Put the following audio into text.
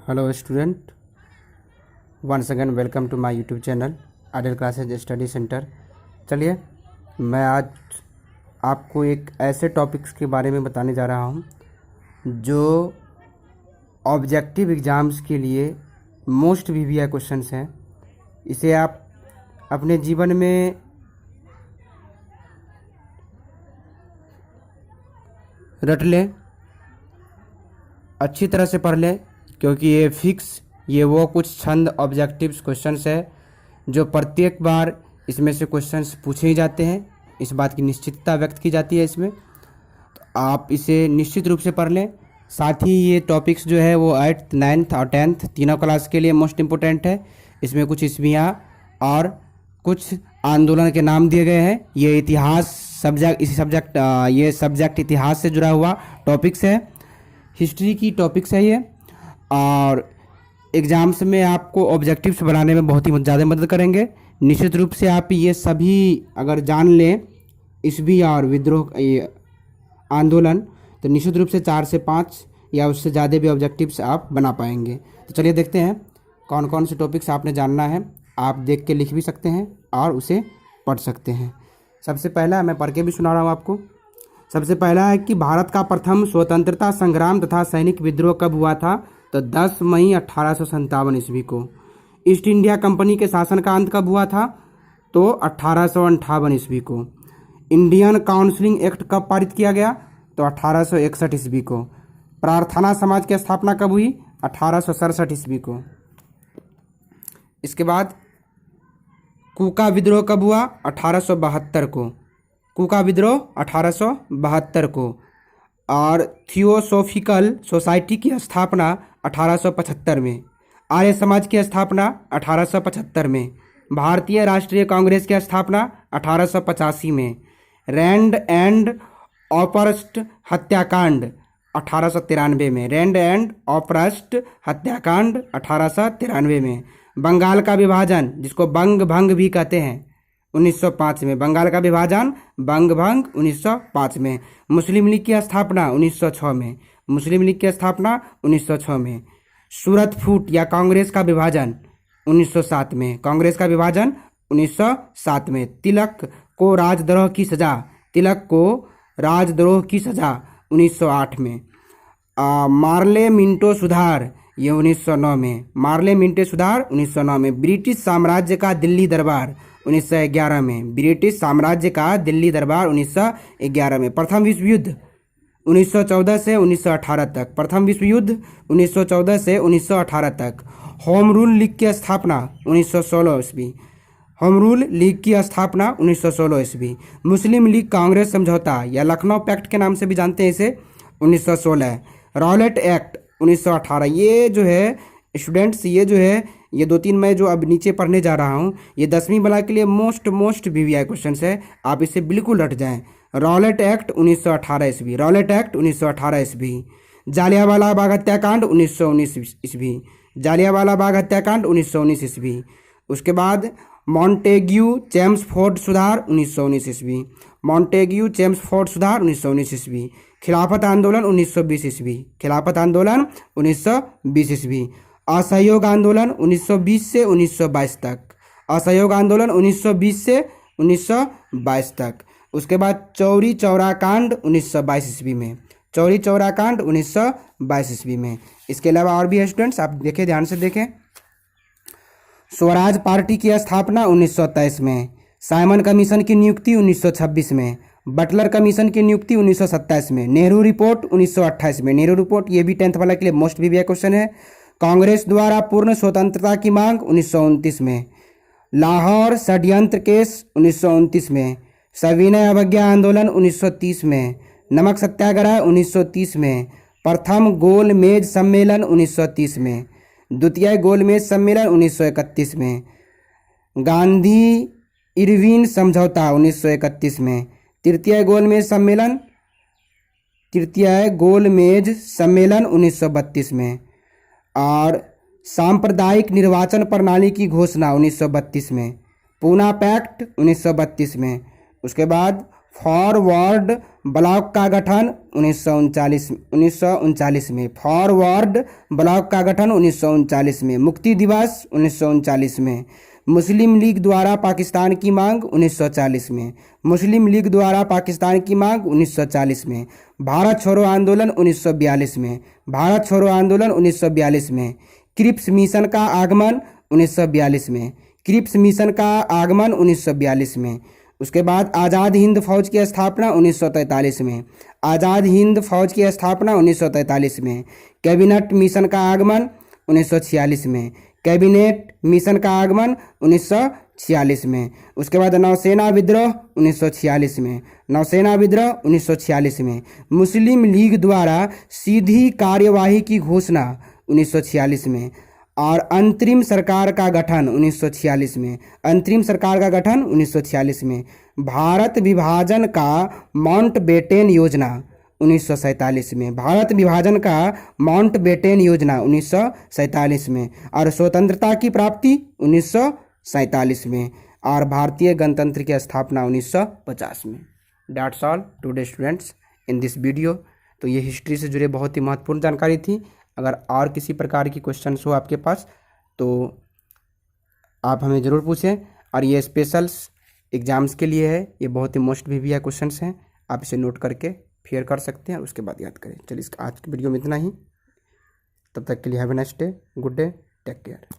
Hello student, once again welcome to my YouTube channel ideal classes study centre. चलिए, मैं आज आपको एक ऐसे टॉपिक्स के बारे में बताने जा रहा हूँ जो ऑब्जेक्टिव एग्ज़ाम्स के लिए मोस्ट वीवीआई क्वेश्चंस हैं। इसे आप अपने जीवन में रट लें, अच्छी तरह से पढ़ लें, क्योंकि ये वो कुछ छंद ऑब्जेक्टिव्स क्वेश्चंस है जो प्रत्येक बार इसमें से क्वेश्चंस पूछे ही जाते हैं। इस बात की निश्चितता व्यक्त की जाती है इसमें, तो आप इसे निश्चित रूप से पढ़ लें। साथ ही ये टॉपिक्स जो है वो 8th, 9th और 10th तीनों क्लास के लिए मोस्ट इम्पोर्टेंट है। इसमें कुछ ईस्वियाँ और कुछ आंदोलन के नाम दिए गए हैं। ये इतिहास ये सब्जेक्ट इतिहास से जुड़ा हुआ टॉपिक्स है, हिस्ट्री की टॉपिक्स है ये, और एग्ज़ाम्स में आपको ऑब्जेक्टिव्स बनाने में बहुत ही ज़्यादा मदद करेंगे। निश्चित रूप से आप ये सभी अगर जान लें, ईस्वी और विद्रोह आंदोलन, तो निश्चित रूप से 4 से 5 या उससे ज़्यादा भी ऑब्जेक्टिव्स आप बना पाएंगे। तो चलिए देखते हैं कौन कौन से टॉपिक्स आपने जानना है। आप देख के लिख भी सकते हैं और उसे पढ़ सकते हैं। सबसे पहला मैं पढ़ के भी सुना रहा हूँ आपको। सबसे पहला है कि भारत का प्रथम स्वतंत्रता संग्राम तथा सैनिक विद्रोह कब हुआ था? तो 10 मई 1857 ईस्वी को। ईस्ट इंडिया कंपनी के शासन का अंत कब हुआ था? तो 1858 ईस्वी को। इंडियन काउंसिलिंग एक्ट कब पारित किया गया? तो 1861 ईस्वी को। प्रार्थना समाज की स्थापना कब हुई? 1867 ईस्वी को। इसके बाद कूका विद्रोह कब हुआ? 1872 को। कूका विद्रोह 1872 को। और थियोसॉफिकल सोसाइटी की स्थापना 1875 में। आर्य समाज की स्थापना 1875 में। भारतीय राष्ट्रीय कांग्रेस की स्थापना 1885 में। रैंड एंड ऑपरस्ट हत्याकांड 1893 में। रैंड एंड ऑपरस्ट हत्याकांड 1893 में। बंगाल का विभाजन, जिसको बंग भंग भी कहते हैं, 1905 में। बंगाल का विभाजन बंग भंग 1905 में। मुस्लिम लीग की स्थापना 1906 में। मुस्लिम लीग की स्थापना 1906 में। सूरत फूट या कांग्रेस का विभाजन 1907 में। कांग्रेस का विभाजन 1907 में। तिलक को राजद्रोह की सजा 1908 में। मार्ले मिंटो सुधार, ये 1909 में। मार्ले मिंटो सुधार 1909 में। ब्रिटिश साम्राज्य का दिल्ली दरबार 1911 में। ब्रिटिश साम्राज्य का दिल्ली दरबार 1911 में। प्रथम विश्व युद्ध 1914 से 1918 तक। प्रथम विश्व युद्ध 1914 से 1918 तक। होम रूल लीग की स्थापना 1916 ईस्वी। होम रूल लीग की स्थापना 1916 ईस्वी। मुस्लिम लीग कांग्रेस समझौता या लखनऊ पैक्ट के नाम से भी जानते हैं इसे, 1916। Rowlatt act 1918। ये जो है स्टूडेंट्स, ये 2-3 मैं जो अब नीचे पढ़ने जा रहा हूँ, ये 10वीं वाला के लिए मोस्ट वीवीआई क्वेश्चन है। आप इसे बिल्कुल रट जाएं। रॉलेट एक्ट 1918 ईस्वी। रॉलेट एक्ट 1918 ईस्वी। जालियांवाला बाग हत्याकांड 1919 ईस्वी। जालियांवाला बाग हत्याकांड 1919 ईस्वी। उसके बाद मॉन्टेग्यू चेम्सफोर्ड सुधार 1919 ईस्वी। मॉन्टेग्यू चेम्सफोर्ड सुधार 1919 ईस्वी। खिलाफत आंदोलन 1920 ईस्वी। खिलाफत आंदोलन 1920 ईस्वी। असहयोग आंदोलन 1920 से 1922 तक। असहयोग आंदोलन 1920 से 1922 तक। उसके बाद चौरी चौरा कांड 1922 ईस्वी में। चौरी चौरा कांड 1922 ईस्वी में। इसके अलावा और भी है स्टूडेंट्स, आप देखें, ध्यान से देखें। स्वराज पार्टी की स्थापना 1923 में। साइमन कमीशन की नियुक्ति 1926 में। बटलर कमीशन की नियुक्ति 1927 में। नेहरू रिपोर्ट 1928 में। नेहरू रिपोर्ट, ये भी 10th वाला के लिए मोस्ट वीवीआई क्वेश्चन है। कांग्रेस द्वारा पूर्ण स्वतंत्रता की मांग 1929 में। लाहौर षड्यंत्र केस 1929 में। सविनय अवज्ञा आंदोलन 1930 में। नमक सत्याग्रह 1930 में। प्रथम गोलमेज सम्मेलन 1930 में। द्वितीय गोलमेज सम्मेलन 1931 में। गांधी इरविन समझौता 1931 में। तृतीय गोलमेज सम्मेलन 1932 में। और सांप्रदायिक निर्वाचन प्रणाली की घोषणा 1932 में। पूना पैक्ट 1932 में। उसके बाद फॉरवर्ड ब्लॉक का गठन 1939 में। फॉरवर्ड ब्लॉक का गठन 1939 में। मुक्ति दिवस 1939 में। मुस्लिम लीग द्वारा पाकिस्तान की मांग 1940 में। मुस्लिम लीग द्वारा पाकिस्तान की मांग 1940 में। भारत छोड़ो आंदोलन 1942 में। भारत छोड़ो आंदोलन 1942 में। क्रिप्स मिशन का आगमन 1942 में। क्रिप्स मिशन का आगमन 1942 में। उसके बाद आज़ाद हिंद फौज की स्थापना 1943 में। आज़ाद हिंद फौज की स्थापना 1943 में। कैबिनेट मिशन का आगमन 1946 में। कैबिनेट मिशन का आगमन 1946 में। उसके बाद नौसेना विद्रोह 1946 में। नौसेना विद्रोह 1946 में। मुस्लिम लीग द्वारा सीधी कार्यवाही की घोषणा 1946 में। और अंतरिम सरकार का गठन 1946 में। अंतरिम सरकार का गठन 1946 में। भारत विभाजन का माउंटबेटन योजना 1947 में। भारत विभाजन का माउंटबेटन योजना 1947 में। और स्वतंत्रता की प्राप्ति 1947 में। और भारतीय गणतंत्र की स्थापना 1950 में। That's all today students in this video. तो ये हिस्ट्री से जुड़े बहुत ही महत्वपूर्ण जानकारी थी। अगर और किसी प्रकार की क्वेश्चंस हो आपके पास तो आप हमें ज़रूर पूछें। और ये स्पेशल्स एग्ज़ाम्स के लिए है, ये बहुत ही मोस्ट भी क्वेश्चंस हैं। आप इसे नोट करके फेयर कर सकते हैं, उसके बाद याद करें। चलिए आज की वीडियो में इतना ही। तब तक के लिए have a nice day, good day, take care.